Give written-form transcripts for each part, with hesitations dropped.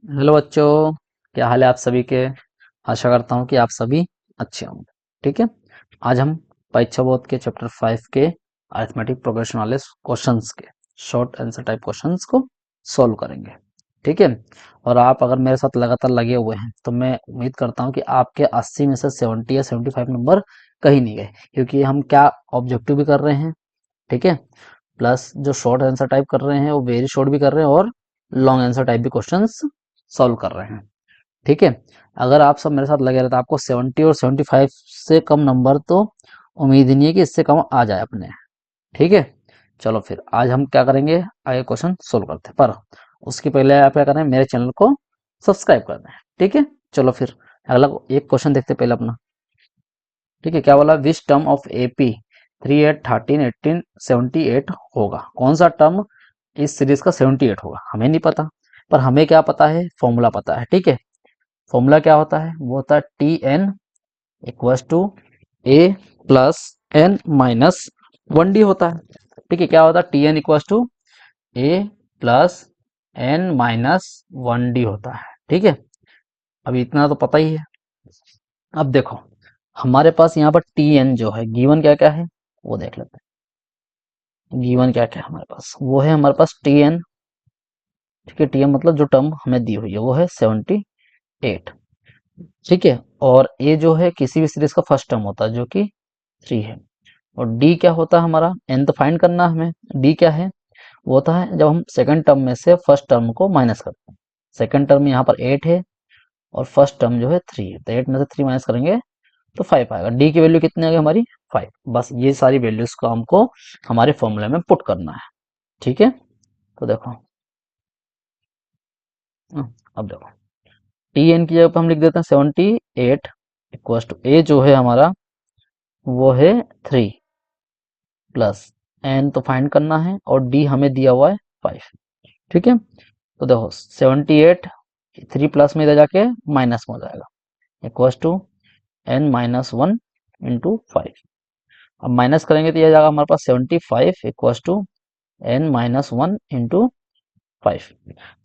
Hello बच्चों। क्या हाल है आप सभी के। आशा करता हूँ कि आप सभी अच्छे होंगे। ठीक है। आज हम परीक्षा बोर्ड के चैप्टर 5 के अरिथमेटिक प्रोग्रेशन वाले क्वेश्चंस के शॉर्ट आंसर टाइप क्वेश्चंस को सॉल्व करेंगे। ठीक है। और आप अगर मेरे साथ लगातार लगे हुए हैं तो मैं उम्मीद करता हूँ कि आपके 80 में से 70 या 75 नंबर कहीं नहीं गए, क्योंकि हम क्या ऑब्जेक्टिव भी कर रहे हैं। ठीक है। प्लस जो शॉर्ट आंसर टाइप कर रहे हैं वो वेरी शॉर्ट भी कर रहे हैं, और लॉन्ग आंसर टाइप भी क्वेश्चंस सॉल्व कर रहे हैं। ठीक है। अगर आप सब मेरे साथ लगे रहे तो आपको 70 और 75 से कम नंबर तो उम्मीद ही नहीं है कि इससे कम आ जाए अपने। ठीक है। चलो फिर आज हम क्या करेंगे, आगे क्वेश्चन सोल्व करते हैं, पर उसके पहले आप क्या करें, मेरे चैनल को सब्सक्राइब कर दें। ठीक है। चलो फिर अगला एक क्वेश्चन देखते हैं पहले अपना। ठीक है। क्या बोला, विच टर्म ऑफ एपी 3 8 13 18 78 होगा। कौन सा टर्म इस सीरीज का 78 होगा, हमें नहीं पता, पर हमें क्या पता है, फॉर्मूला पता है। ठीक है। फॉर्मूला क्या होता है, वो होता है T N equals to A plus N minus 1 D होता है। ठीक है। क्या होता है, T N equals to A plus N minus 1 D होता है। ठीक है। अभी इतना तो पता ही है। अब देखो, हमारे पास यहाँ पर टी एन जो है गिवन क्या क्या है वो देख लेते हैं। गिवन क्या क्या है हमारे पास, वो है हमारे पास टी एन। ठीक है। टी एन मतलब जो टर्म हमें दी हुई है वो है 78। ठीक है। और ए जो है किसी भी सीरीज का फर्स्ट टर्म होता है जो कि 3 है। और डी क्या होता है हमारा, एन तो फाइंड करना है हमें। डी क्या है, वो होता है जब हम सेकंड टर्म में से फर्स्ट टर्म को माइनस करते हैं। सेकंड टर्म यहाँ पर 8 है और फर्स्ट टर्म जो है 3 है, तो 8 में से 3 माइनस करेंगे तो 5 आएगा। डी की वैल्यू कितनी आ गई हमारी, 5। बस ये सारी वैल्यूज को हमको हमारे फॉर्मूले में पुट करना है। ठीक है। तो देखो, अब देखो, टी एन की जगह पे हम लिख देते हैं 78 इक्वल टू ए जो है हमारा वो है 3 प्लस एन तो फाइंड करना है, और डी हमें दिया हुआ है 5। ठीक है। तो देखो 78 3 प्लस में इधर जाके माइनस में हो जाएगा, equal to N minus 1 into 5। अब माइनस करेंगे तो यह जाएगा हमारे पास 75 equal to N minus 1 into 5।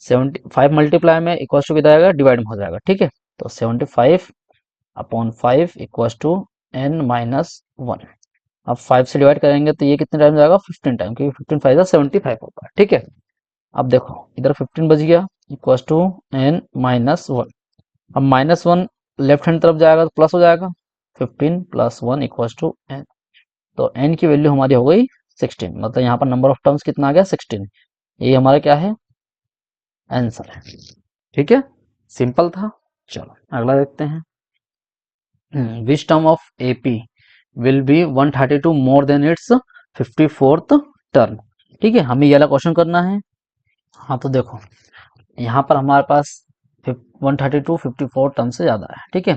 75 multiply में इक्वल टू कितना आएगा, डिवाइड में हो जाएगा। ठीक है। तो 75 upon 5 equal to N minus 1। अब 5 से डिवाइड करेंगे तो ये कितने टाइम जाएगा, 15 टाइम, क्योंकि 15 5 75 होता है। ठीक है। अब देखो इधर 15 बच गया, इक्वल टू एन माइनस 1। अब माइनस 1 लेफ्ट हैंड तरफ जाएगा तो प्लस हो जाएगा, 15 प्लस 1 इक्वल टू एन। तो एन की वैल्यू हमारी हो गई 16, मतलब यहाँ पर नंबर ऑफ टर्म्स कितना आ गया, 16। ये हमारा क्या है, आंसर है। ठीक है। सिंपल था। चलो अगला देखते हैं। Which term of AP will be 132 more than it's 54th term. ठीक है। हमें ये वाला क्वेश्चन करना है। हाँ तो देखो, यहाँ पर हमारे पास 132 54 टर्म से ज्यादा है। ठीक है।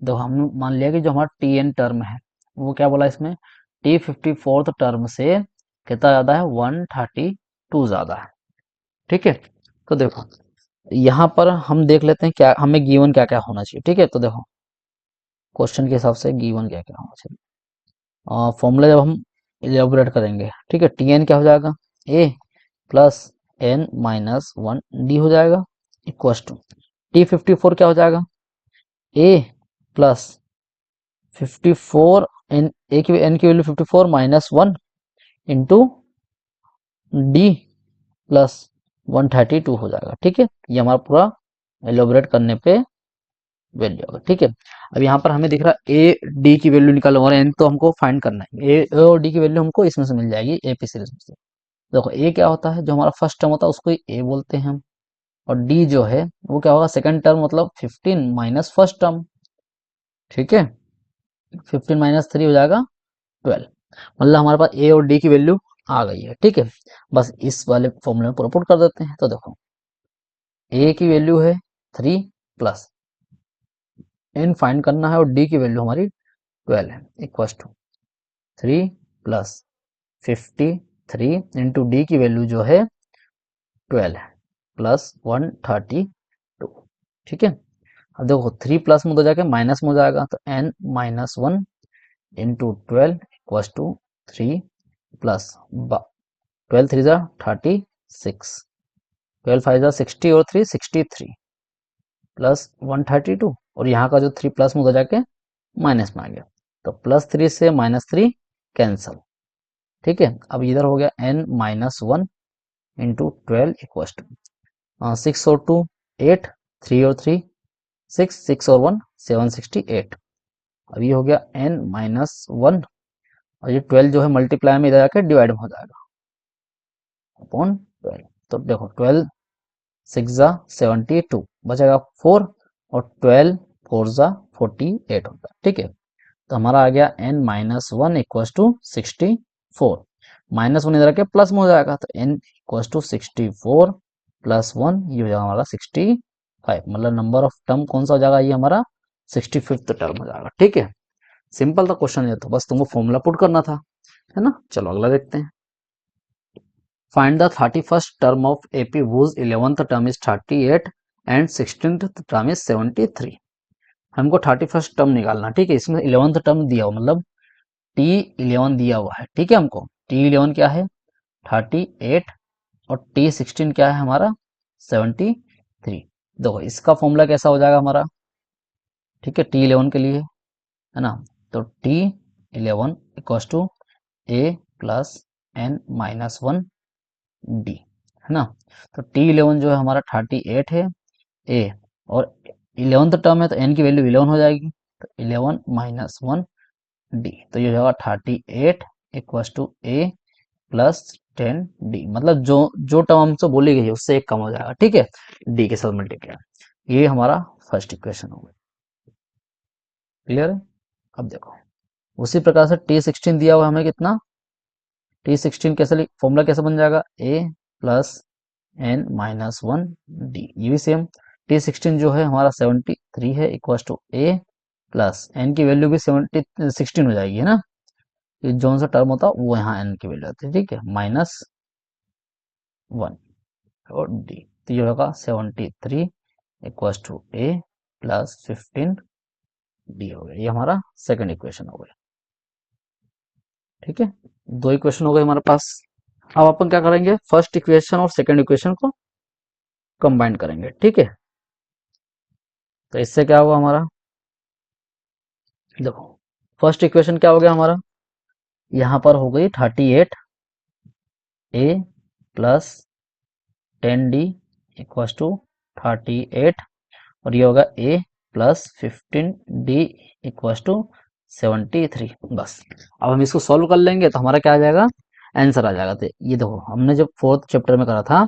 देखो हमने मान लिया कि जो हमारा टी एन टर्म है वो क्या बोला इसमें, टी 54th टर्म से कितना ज्यादा है, 132 ज्यादा है। ठीक है। तो देखो यहाँ पर हम देख लेते हैं क्या हमें गिवन क्या क्या होना चाहिए। ठीक है। तो देखो क्वेश्चन के हिसाब से गिवन क्या क्या होना चाहिए, फॉर्मूला जब हम इलेबोरेट करेंगे, ठीक है, टी एन क्या हो जाएगा, ए प्लस एन माइनस 1 डी हो जाएगा, इक्व टू टी 54 क्या हो जाएगा, ए प्लस 54 एन, ए की एन की value 54 minus 1 into D plus 132 हो जाएगा। ठीक है। ये हमारा पूरा एलोबरेट करने पे वैल्यू होगा। ठीक है। अब यहाँ पर हमें दिख रहा है ए डी की वैल्यू निकालो, और एन तो हमको फाइंड करना है। ए और डी की वैल्यू हमको इसमें से मिल जाएगी, ए पी सीरीज में से। देखो ए क्या होता है, जो हमारा फर्स्ट टर्म होता है उसको ए बोलते हैं हम, और डी जो है वो क्या होगा, सेकंड टर्म मतलब 15 माइनस फर्स्ट टर्म। ठीक है। 15 माइनस 3 हो जाएगा 12। मतलब हमारे पास ए और डी की वैल्यू आ गई है। ठीक है। बस इस वाले फॉर्मूले में पुट कर देते हैं। तो देखो ए की वैल्यू है 3 प्लस एन फाइंड करना है, और डी की वैल्यू हमारी 12 है, equal to 3 plus 53 into D की वैल्यू जो है 12 है प्लस 132। ठीक है। अब देखो 3 प्लस में तो जाके माइनस में हो जाएगा, तो N minus 1 into 12 equal to 3 plus 12 3 जा 36 12 फाइव जा 60 और 3 63 प्लस 132, और यहाँ का जो 3 प्लस में उधर जाके माइनस में आ गया, तो +3 से -3 कैंसल। ठीक है, अब इधर हो गया n-1 इंटू 12 इक्वल टू 6 और 2 8, 3 और 3 6, 6 और 1 768। अब ये हो गया n-1, और ये 12 जो है मल्टीप्लाई में इधर जाके डिवाइड में हो जाएगा अपॉन 12। तो देखो 12 6 जा 72 बचेगा 4, और 12 4 जा 48 होता है। ठीक है, तो हमारा आ गया n-1 इक्वल टू 64, -1 इधर के प्लस में हो जाएगा, तो n इक्वल टू 64 प्लस 1, ये हो जाएगा हमारा 65, मतलब नंबर ऑफ टर्म कौन सा हो जाएगा, ये हमारा 65th टर्म हो जाएगा। ठीक है, सिंपल था क्वेश्चन, ये तो बस तुमको फॉर्मूला पुट करना था, है ना। चलो अगला देखते हैं। Find the 31st term of AP whose 11th term is 38 and 16th term is 73। हमको 31st टर्म निकालना। ठीक है, इसमें 11th टर्म दिया हुआ, मतलब T11 दिया हुआ है। ठीक है, हमको T11 क्या है 38, और T16 क्या है हमारा 73। देखो इसका फॉर्मूला कैसा हो जाएगा हमारा, ठीक है, T11 के लिए, है ना। तो T11 equals to A plus n-1 D, है ना। तो T11 जो है हमारा 38 है A, और 11th टर्म है तो n की वैल्यू 11 हो जाएगी, तो 11-1 D, तो ये हो जाएगा 38 equals to A plus 10D, मतलब जो जो टर्म हमसे बोली गई है उससे एक कम हो जाएगा। ठीक है, D के साथ मल्टीप्लाई। ये हमारा फर्स्ट इक्वेशन हो गया। क्लियर है। अब देखो उसी प्रकार से T16 दिया हुआ हमें कितना, T16 कैसे फॉर्मूला कैसे बन जाएगा, A प्लस n-1 D, ये भी सेम। T16 जो है हमारा 73 है equal to A plus n की वैल्यू भी 16 हो जाएगी, है ना। ये जोन सा टर्म होता है वो यहाँ n की वैल्यू आती है। ठीक है, -1 और D, तो ये होगा 73 equal to A plus 15D हो गया। ये हमारा सेकंड इक्वेशन हो गया। ठीक है, दो इक्वेशन हो गए हमारे पास। अब अपन क्या करेंगे, फर्स्ट इक्वेशन और सेकंड इक्वेशन को कंबाइन करेंगे। ठीक है, तो इससे क्या होगा हमारा, देखो फर्स्ट इक्वेशन क्या हो गया हमारा, यहाँ पर हो गई 38 A plus 10D equal to 38, और ये होगा A plus 15D equal to 73। बस अब हम इसको सॉल्व कर लेंगे तो हमारा क्या आ जाएगा, आंसर आ जाएगा। तो ये देखो हमने जब 4th चैप्टर में करा था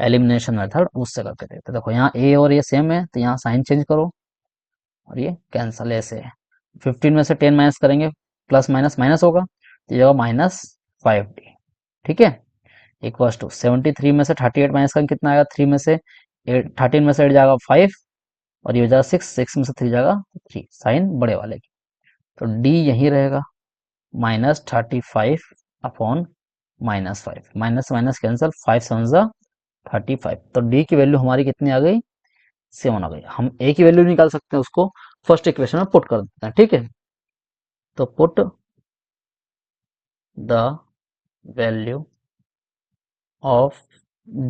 एलिमिनेशन मेथड, उससे करके देखते। देखो यहाँ A और ये सेम है, तो यहाँ साइन चेंज करो और ये कैंसल ऐसे है। 15 में से 10 माइनस करेंगे, प्लस माइनस माइनस होगा, तो ये होगा -5D। ठीक है, इक्वल्स टू 73 में से 38 माइनस करेंगे कितना आएगा, 3 में से 8, 13 में से 8 जाएगा 5, और ये हो जाएगा 6, 6 में से 3 जाएगा 3, साइन बड़े वाले की, तो D यही रहेगा -35 अपॉन -5, माइनस माइनस कैंसल, 5 7 जा 35, तो D की वैल्यू हमारी कितनी आ गई, 7 आ गई। हम A की वैल्यू निकाल सकते हैं, उसको फर्स्ट इक्वेशन में पुट कर देते हैं। ठीक है, तो put the value of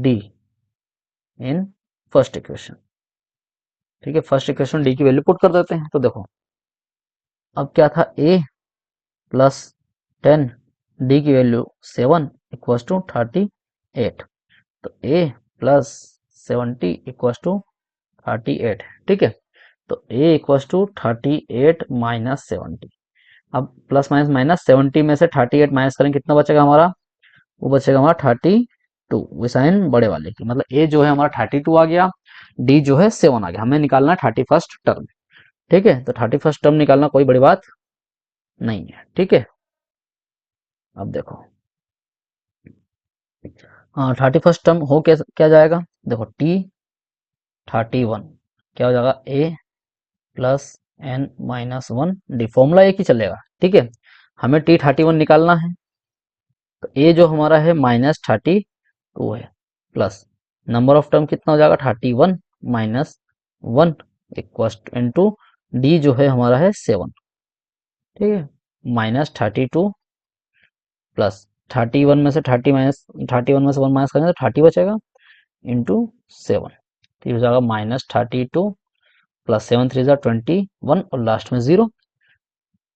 D in first equation. ठीक है, फर्स्ट इक्वेशन D की वैल्यू पुट कर देते हैं। तो देखो अब क्या था, A प्लस 10 D की वैल्यू 7 इक्वल्स टू 38, तो A प्लस 70 इक्वल्स टू 38। ठीक है, तो A इक्वल्स टू 38 माइनस 70। अब प्लस माइनस माइनस 70 में से 38 माइनस करें कितना बचेगा हमारा, वो बचेगा हमारा 32, वो साइन बड़े वाले की, मतलब A जो है हमारा 32 आ गया, D जो है 7 आ गया। हमें निकालना है 31st टर्म। ठीक है, तो 31st टर्म निकालना कोई बड़ी बात नहीं है। ठीक है, अब देखो हाँ 31st टर्म हो क्या क्या जाएगा, देखो T31 क्या हो जाएगा, A प्लस n-1D, फॉर्मूला एक ही चलेगा। ठीक है, हमें T31 निकालना है, तो A जो हमारा है -32 है, प्लस नंबर ऑफ टर्म कितना हो जाएगा 31 माइनस 1 इक्वल इंटू D जो है हमारा है 7। ठीक है, -32 प्लस 31 में से 30 माइनस 31 में से 1 माइनस करेंगे तो 30 बचेगा, इंटू 7, तो ये हो जाएगा -32 प्लस 7 3 ज़ा 21 और लास्ट में 0,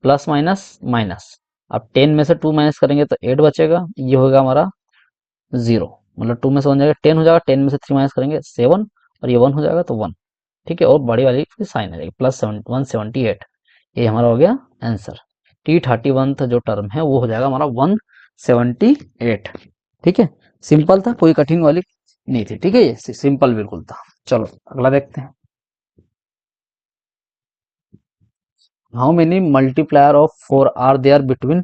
प्लस माइनस माइनस। अब 10 में से 2 माइनस करेंगे तो 8 बचेगा, ये होगा हमारा 0, मतलब 2 में से 1 जाएगा 10 हो जाएगा, 10 में से 3 माइनस करेंगे 7 और ये 1 हो जाएगा तो 1, ठीक है। और बड़ी वाली की साइन आ जाएगी प्लस 178, ये हमारा हो गया आंसर। T31 जो टर्म है वो हो जाएगा हमारा 178, ठीक है। सिंपल था, कोई कठिन वाली नहीं थी, ठीक है, ये सिंपल बिल्कुल था। चलो अगला देखते हैं। How many multiplier of 4 are there between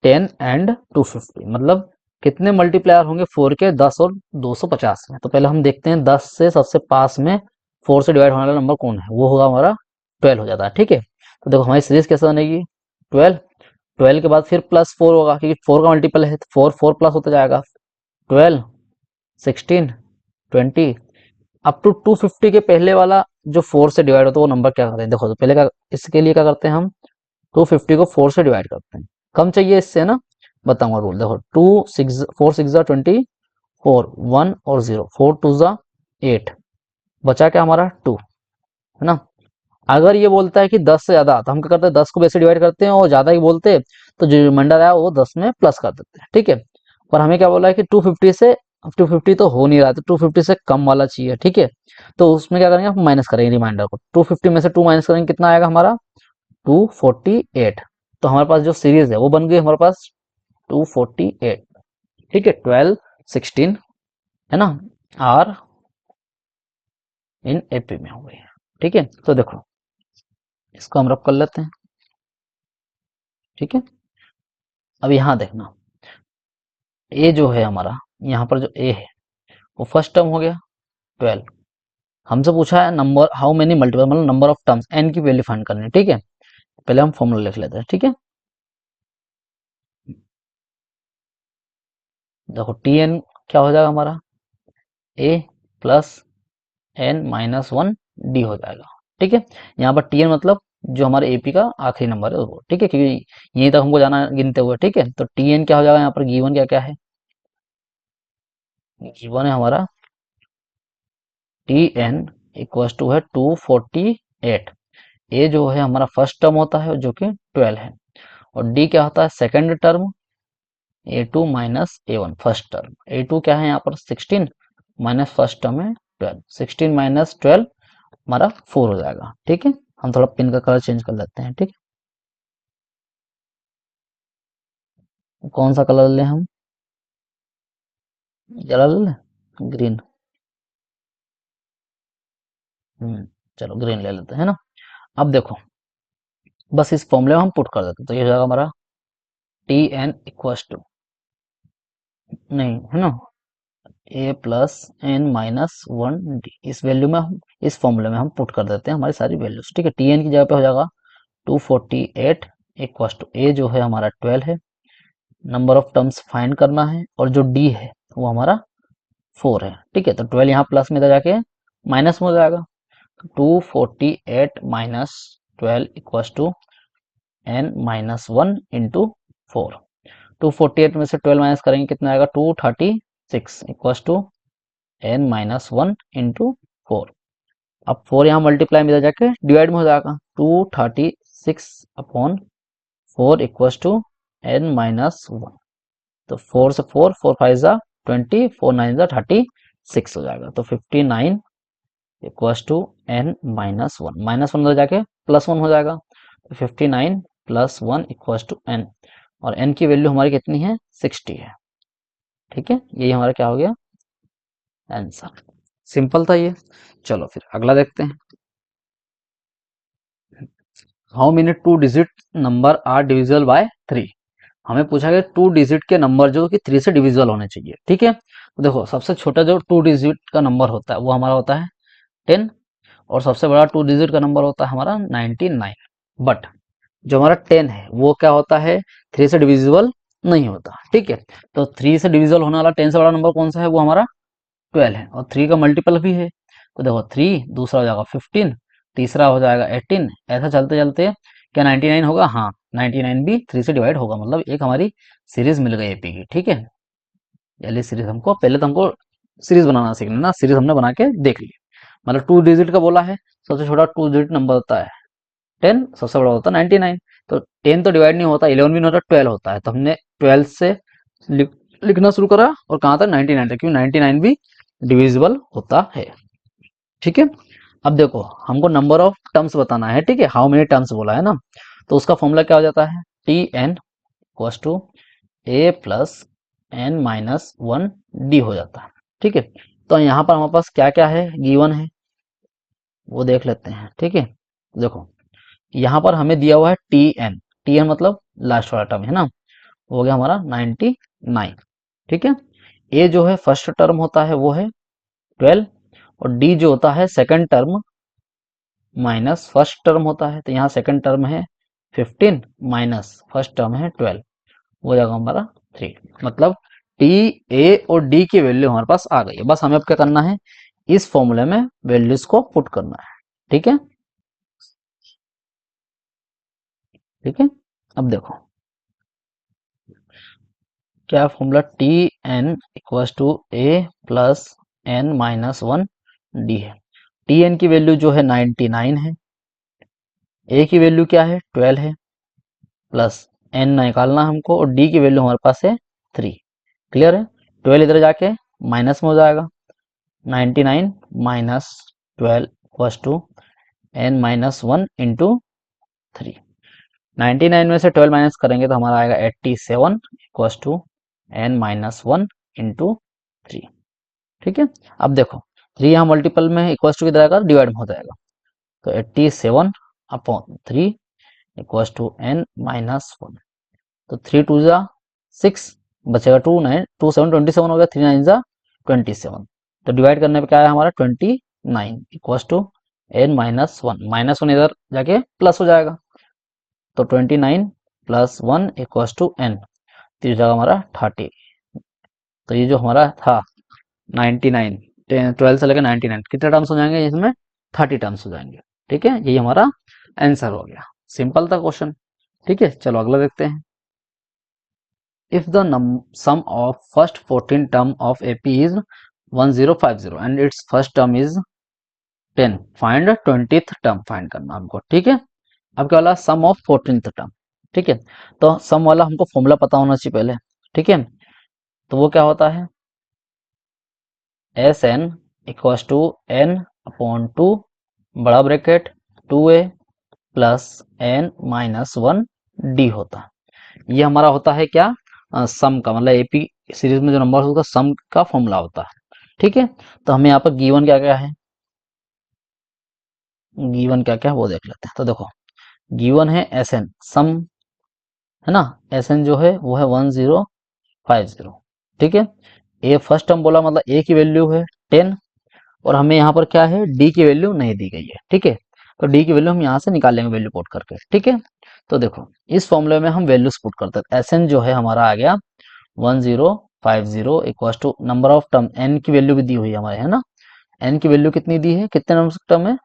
10 and 250, मतलब कितने मल्टीप्लायर होंगे 4 के 10 और 250 में। तो पहले हम देखते हैं 10 से सबसे पास में 4 से डिवाइड होने वाला नंबर कौन है, वो होगा हमारा 12 हो जाता है, ठीक है। तो देखो हमारी सीरीज कैसे बनेगी, 12, 12 के बाद फिर प्लस 4 होगा क्योंकि 4 का मल्टीपल है, तो 4 4 प्लस होता जाएगा 12 16 20 अप टू 250 के पहले वाला जो 4 से डिवाइड होता है वो नंबर क्या करते हैं। देखो तो पहले का इसके लिए क्या करते हैं हम, 250 को 4 से डिवाइड करते हैं, कम चाहिए इससे ना, बताऊंगा रूल। देखो 4 6 जा 24, 1 और 0, 4 2 जा 8, बचा क्या हमारा 2, है ना। अगर ये बोलता है कि 10 से ज्यादा, तो हम क्या करते हैं 10 को वैसे डिवाइड करते हैं, और ज्यादा ही बोलते तो जो रिमाइंडर आया वो 10 में प्लस कर देते हैं, ठीक है। पर हमें क्या बोला है कि 250 तो हो नहीं रहा, तो 250 से कम वाला चाहिए, ठीक है। तो उसमें क्या करेंगे, हम माइनस करेंगे रिमाइंडर को, 250 में से 2 माइनस करेंगे, कितना आएगा हमारा 248। तो हमारे पास जो सीरीज है वो बन गई हमारे पास 248, ठीक है। 12 16 है ना, आर इन एपी में हो गई, ठीक है। तो देखो इसको हम रब कर लेते हैं, ठीक है। अब यहाँ देखना, ए जो है हमारा, यहाँ पर जो ए है वो फर्स्ट टर्म हो गया 12, हमसे पूछा है नंबर हाउ मेनी मल्टीपल, मतलब नंबर ऑफ टर्म्स, एन की वैल्यू फाइंड करनी है, ठीक है। पहले हम फॉर्मूला लिख लेते हैं, ठीक है। देखो टी एन क्या हो जाएगा हमारा, ए प्लस एन माइनस 1 डी हो जाएगा, ठीक है। यहाँ पर टी एन मतलब जो हमारे एपी का आखिरी नंबर है वो, ठीक है, क्योंकि यहीं तक हमको जाना है गिनते हुए, ठीक है। तो टी एन क्या हो जाएगा, यहाँ पर गिवन क्या क्या है, गिवन है हमारा टी एन इक्वल टू है 248, ए जो है हमारा फर्स्ट टर्म होता है जो कि 12 है, और डी क्या होता है second term, A two minus A one first term, A two क्या है यहाँ पर 16 माइनस फर्स्ट टर्म है 12, 16 माइनस 12 हमारा 4 हो जाएगा, ठीक है। हम थोड़ा पिन का कलर चेंज कर लेते हैं, ठीक है। कौन सा कलर लें हम, जला ले ग्रीन, चलो ग्रीन ले लेते हैं ना। अब देखो बस इस फॉर्मूले में हम पुट कर देते हैं, तो ये हो जाएगा हमारा टी एन इक्वल टू, नहीं है ना, ए प्लस एन माइनस 1 डी, इस वैल्यू में हम इस फॉर्मूले में हम पुट कर देते हैं हमारी सारी वैल्यूज, ठीक है। टी एन की जगह पे हो जाएगा 248 इक्वल टू ए जो है हमारा 12 है, नंबर ऑफ टर्म्स फाइंड करना है, और जो डी है वो हमारा 4 है, ठीक है। तो 12 यहाँ प्लस में इधर जाके माइनस में हो जाएगा, 248 minus 12 equal to N minus 1 into 4, 248 में से 12 माइनस करेंगे कितना आएगा 236 equal to N minus 1 into 4। अब 4 यहाँ मल्टीप्लाई में इधर जाके डिवाइड में हो जाएगा, 236 upon 4 equal to N minus 1, तो 4 से 4 4 5 जा 20, 4 9 जा 36 हो जाएगा, तो 59 equal to N minus 1, minus 1 जाके प्लस 1 हो जाएगा, तो 59 प्लस 1 इक्वल टू एन, और एन की वैल्यू हमारी कितनी है 60 है, ठीक है। यही हमारा क्या हो गया आंसर, सिंपल था ये। चलो फिर अगला देखते हैं, how many 2 digit number are divisible by 3, हमें पूछा गया 2 डिजिट के नंबर जो कि 3 से डिविजिबल होने चाहिए, ठीक है। तो देखो सबसे छोटा जो 2 डिजिट का नंबर होता है वो हमारा होता है 10, और सबसे बड़ा 2 डिजिट का नंबर होता है हमारा 99, बट जो हमारा 10 है वो क्या होता है 3 से डिविजिबल नहीं होता, ठीक है। तो 3 से डिविजिबल होने वाला 10 से बड़ा नंबर कौन सा है, वो हमारा 12 है, और 3 का मल्टीपल भी है, तो देखो 3 दूसरा हो जाएगा 15, तीसरा हो जाएगा 18, ऐसा चलते चलते क्या 99 होगा, हाँ 99 भी 3 से डिवाइड होगा, मतलब एक हमारी सीरीज मिल गई एपी की, ठीक है। पहली सीरीज हमको, पहले तो हमको सीरीज बनाना सीखना ना, सीरीज हमने बना के देख ली। मतलब 2 डिजिट का बोला है, सबसे छोटा 2 डिजिट नंबर होता है 10, सबसे बड़ा होता है 99। तो 10 तो डिवाइड नहीं होता, 11 भी नहीं होता, 12 होता है। तो हमने 12 से लिखना शुरू करा और कहाँ तक 99 तक, क्योंकि 99 भी डिविजिबल होता है। ठीक है, अब देखो हमको नंबर ऑफ टर्म्स बताना है। ठीक है, हाउ मेनी टर्म्स बोला है ना, तो उसका फॉर्मूला क्या हो जाता है, T N equals to A plus N minus one D हो जाता है। ठीक है, तो यहाँ पर हमारे पास क्या क्या है गिवन है वो देख लेते हैं। ठीक है, देखो यहाँ पर हमें दिया हुआ है टी एन मतलब लास्ट वाला टर्म है ना, वो हो गया हमारा 99। ठीक है, ए जो है फर्स्ट टर्म होता है वो है 12, और डी जो होता है second term minus first term होता है। तो यहाँ सेकंड टर्म है 15 माइनस फर्स्ट टर्म है 12, वो हो जाएगा हमारा 3। मतलब टी, ए और डी की वैल्यू हमारे पास आ गई है। बस हमें अब क्या करना है, इस फॉर्मूले में वैल्यूज को पुट करना है। ठीक है, ठीक है, अब देखो क्या formula, T N equals to A plus N minus one D है। टी एन की वैल्यू जो है 99 है, ए की वैल्यू क्या है 12 है, प्लस एन निकालना हमको, और डी की वैल्यू हमारे पास है 3। क्लियर है, 12 इधर जाके माइनस में हो जाएगा, 99 minus 12 equals to N minus one into 3। 99 में से 12 माइनस करेंगे तो हमारा आएगा 87 equals to N minus one into 3। ठीक है, अब देखो 3 यहाँ मल्टीपल में इक्वल्स टू किधर आएगा, डिवाइड में हो जाएगा। तो 87 upon 3 equals to N minus one. तो 3 टू जा 6, बचेगा 2 9 2 7 27 हो गया, 3 9 जा 27। तो डिवाइड करने पे क्या है हमारा 29 equals to N minus one, minus one इधर जाके प्लस हो जाएगा। तो 29 plus one equals to N, तो ये जगह हमारा 30। तो ये जो हमारा था 99, 12 से लेकर 99 कितने टर्म्स हो जाएंगे इसमें, 30 टर्म्स हो जाएंगे। ठीक है, यही हमारा आंसर हो गया। सिंपल था क्वेश्चन। ठीक है, चलो अगला देखते हैं। If the sum of first 14 term of AP is 1050 and it's first term is 10, find 20th term find करना हमको। ठीक है, अब क्या वाला सम ऑफ 14th टर्म। ठीक है, तो सम वाला हमको फॉर्मूला पता होना चाहिए पहले। ठीक है, तो वो क्या होता है, S N equals to N upon two, बड़ा bracket 2a plus N minus one D होता है। ये हमारा होता है क्या, सम का, मतलब एपी सीरीज में जो नंबर होगा सम का फॉर्मूला होता है। ठीक है, तो हमें यहाँ पर गिवन क्या क्या है, गिवन क्या क्या है वो देख लेते हैं। तो देखो गिवन है एस एन सम, है ना, एस एन जो है वो है 1050। ठीक है, ए फर्स्ट टर्म बोला मतलब ए की वैल्यू है 10, और हमें यहाँ पर क्या है डी की वैल्यू नहीं दी गई है। ठीक है, तो डी की वैल्यू हम यहाँ से निकाल लेंगे वैल्यू पुट करके। ठीक है, तो देखो इस फॉर्मूले में हम वैल्यूज पुट करते हैं। एस एन जो है हमारा आ गया 1050 equal to number of term, n की वैल्यू भी दी हुई है हमारे, है ना, एन की वैल्यू कितनी दी है, कितने नंबर टर्म है,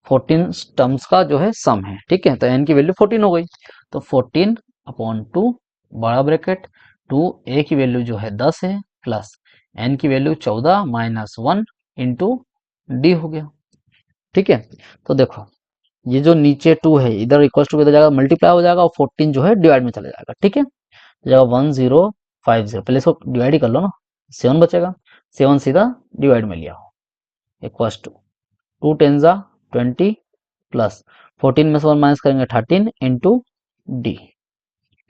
14 टर्म्स का जो है सम है। ठीक है, तो एन की वैल्यू 14 हो गई, तो 14 अपॉन टू, बड़ा ब्रैकेट 2, ए की वैल्यू जो है 10 है, प्लस एन की value 14 minus one into D हो गया। ठीक है, तो देखो ये जो नीचे 2 है इधर इक्वल टू किधर जाएगा, मल्टीप्लाई हो जाएगा, और 14 जो है डिवाइड में चला जाएगा। ठीक है, तो जाएगा 1050, पहले इसको डिवाइड ही कर लो ना, 7 बचेगा, 7 सीधा डिवाइड में लिया हो, इक्वल टू 2 10 जा 20 प्लस 14 में से 1 माइनस करेंगे 13 इंटू डी।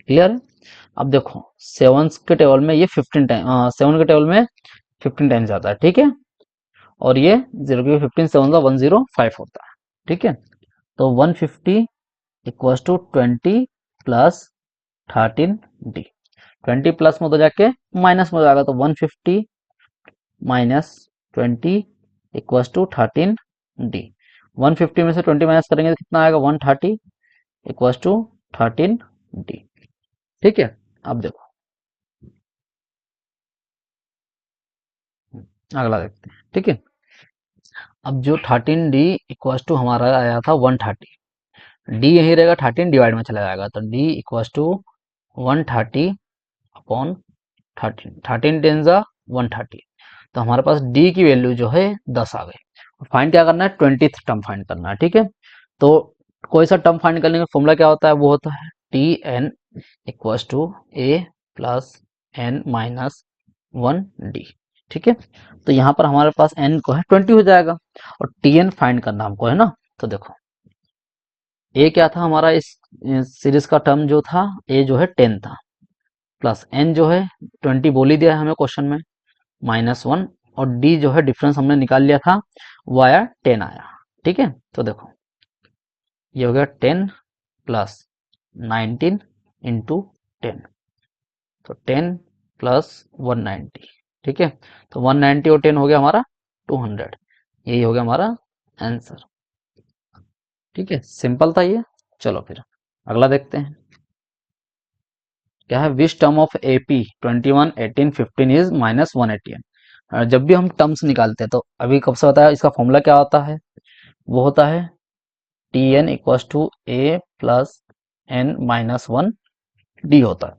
क्लियर है, अब देखो 7 के टेबल में ये 15 टाइम, 7 के टेबल में 15 टाइम्स आता है। ठीक है, और ये 0 की 15 7 का 105 होता है। ठीक है, तो 150 equals to 20 plus 13 d, 20 plus में तो जाके माइनस में हो जाएगा, तो 150 माइनस 20 इक्वल्स टू 13 डी। 150 में से 20 माइनस करेंगे तो कितना आएगा, 130 इक्वल्स टू 13 डी। ठीक है, अब देखो अगला देखते हैं। ठीक है, अब जो 13 डी इक्वल्स टू हमारा आया था 130, डी यही रहेगा, 13 डिवाइड में चला जाएगा, तो d equals to 130 upon 13, 13 ten जा 130, तो हमारे पास डी की वैल्यू जो है 10 आ गई। फाइंड क्या करना है, 20th टर्म फाइंड करना है, ठीक है। तो कोई सा टर्म फाइंड करने का फॉर्मूला क्या होता है, वो होता है T N equals to A plus N minus 1 d, ठीक है। तो यहाँ पर हमारे पास एन को है 20 हो जाएगा और टी एन फाइंड करना हमको है ना। तो देखो ए क्या था हमारा, इस सीरीज का टर्म जो था, ए जो है 10 था, प्लस एन जो है 20 बोल ही दिया है हमें क्वेश्चन में, -1, और डी जो है डिफरेंस हमने निकाल लिया था, वो आया 10 आया, ठीक है। तो देखो ये हो गया 10 प्लस 19 इंटू 10, तो 10 प्लस 190, ठीक है। तो 190 और 10 हो गया हमारा 200, यही हो गया हमारा आंसर, ठीक है। सिंपल था ये। चलो फिर अगला देखते हैं क्या है। Which term of AP 21 18 15 is -180। जब भी हम टर्म्स निकालते हैं तो अभी कब से बताया, इसका फॉर्मूला क्या होता है, वो होता है T N equals to A plus N minus 1 D होता है,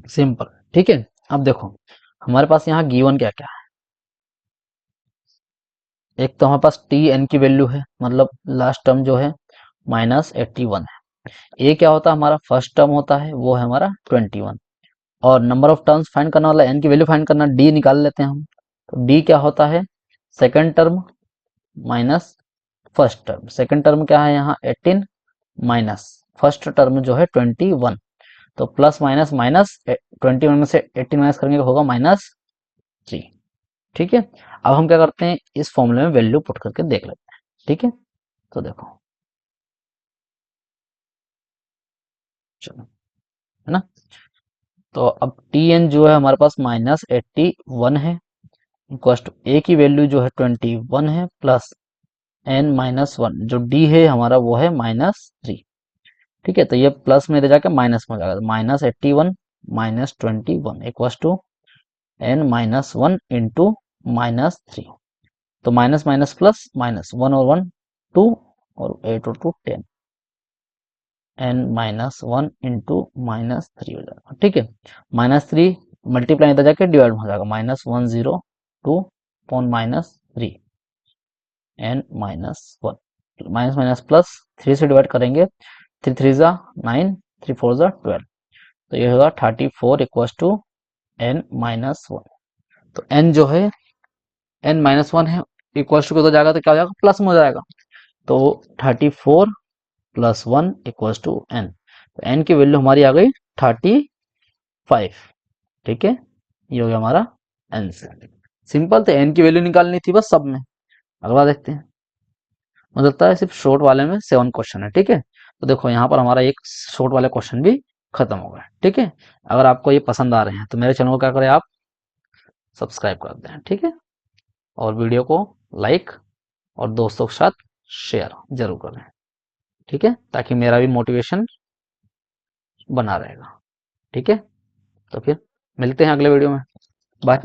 सिंपल, ठीक है। अब देखो हमारे पास यहाँ गिवन क्या क्या है। एक तो हमारे पास टी एन की वैल्यू है, मतलब लास्ट टर्म जो है -81 है। ए क्या होता है, हमारा फर्स्ट टर्म होता है, वो है हमारा 21, और नंबर ऑफ टर्म्स फाइंड करना, वाला एन की वैल्यू फाइंड करना, डी निकाल लेते हैं हम। तो डी क्या होता है, second term minus first term. Second term क्या है यहाँ 18 माइनस फर्स्ट टर्म जो है 21, तो प्लस माइनस माइनस 21 में से 18 माइनस करेंगे तो होगा -3, ठीक है। अब हम क्या करते हैं, इस फॉर्मूले में वैल्यू पुट करके देख लेते हैं, ठीक है। तो देखो चलो, है ना। तो अब टी एन जो है हमारे पास -81 है, इक्वल्स टू ए की वैल्यू जो है 21 है, प्लस एन माइनस 1, जो डी है हमारा वो है -3, ठीक है। तो ये प्लस में इधर जाके माइनस में हो जाएगा, -81 -21 equals to N minus 1 into -3। तो माइनस माइनस प्लस माइनस, 1 और 1 2, और 8 और 2 10, एन -1 इंटू -3 हो जाएगा, ठीक है। -3 मल्टीप्लाई इधर जाके डिवाइड हो जाएगा, -102 point -3 n -1, minus minus plus 3 से डिवाइड करेंगे, 3 3 जा 9, 3 4 जा 12, तो ये होगा 34 इक्वल्स टू एन -1। तो एन जो है n-1 है, इक्वल्स टू हो जाएगा तो क्या हो जाएगा, प्लस में हो जाएगा। तो 34 प्लस 1 इक्वल्स टू एन, तो एन की वैल्यू हमारी आ गई 35, ठीक है। ये हो गया हमारा आंसर। सिंपल, तो एन की वैल्यू निकालनी थी बस सब में। अगला देखते हैं। मुझे लगता है सिर्फ शॉर्ट वाले में 7 क्वेश्चन है, ठीक है। तो देखो यहाँ पर हमारा एक शॉर्ट वाले क्वेश्चन भी खत्म हो गया, ठीक है। अगर आपको ये पसंद आ रहे हैं तो मेरे चैनल को क्या करें, आप सब्सक्राइब कर दें, ठीक है। और वीडियो को लाइक और दोस्तों के साथ शेयर जरूर करें, ठीक है, ताकि मेरा भी मोटिवेशन बना रहेगा, ठीक है। तो फिर मिलते हैं अगले वीडियो में, बाय।